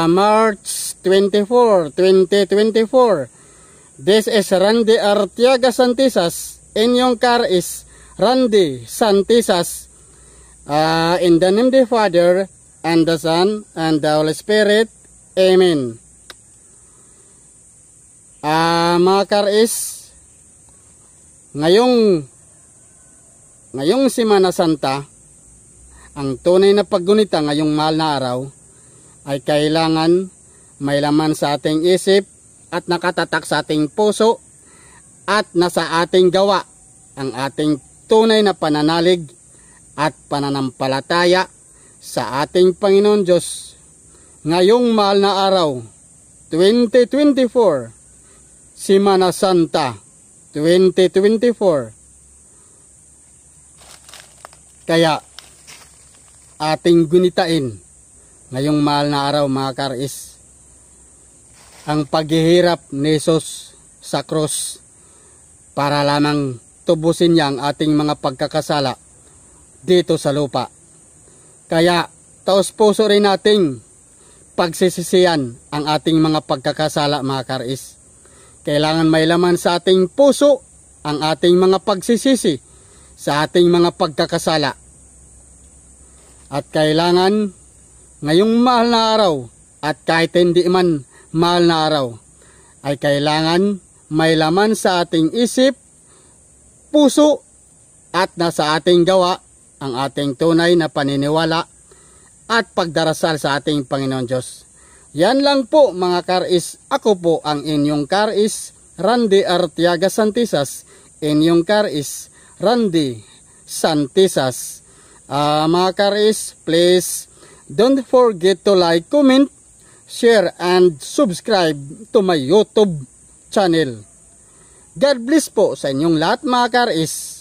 March 24, 2024. This is Randy Artiaga Santisas. In your car is Randy Santisas. In the name of the Father, and the Son, and the Holy Spirit. Amen. Mga karis, ngayong Semana Santa, ang tunay na paggunita ngayong mahal na araw ay kailangan may laman sa ating isip at nakatatak sa ating puso at nasa ating gawa ang ating tunay na pananalig at pananampalataya sa ating Panginoon Diyos. Ngayong mahal na araw, 2024, Semana Santa 2024. Kaya ating gunitain ngayong mahal na araw, mga karis, ang paghihirap ni Jesus sa krus para lamang tubusin niya ang ating mga pagkakasala dito sa lupa. Kaya taos puso rin nating pagsisisihan ang ating mga pagkakasala, mga karis. Kailangan may laman sa ating puso ang ating mga pagsisisi sa ating mga pagkakasala. At kailangan ngayong mahal na araw at kahit hindi man mahal na araw ay kailangan may laman sa ating isip, puso at nasa ating gawa ang ating tunay na paniniwala at pagdarasal sa ating Panginoon Diyos. Yan lang po, mga karis. Ako po ang inyong karis, Randy Artiaga Santisas. Inyong karis, Randy Santisas. Mga karis, please don't forget to like, comment, share, and subscribe to my YouTube channel. God bless po sa inyong lahat, mga karis.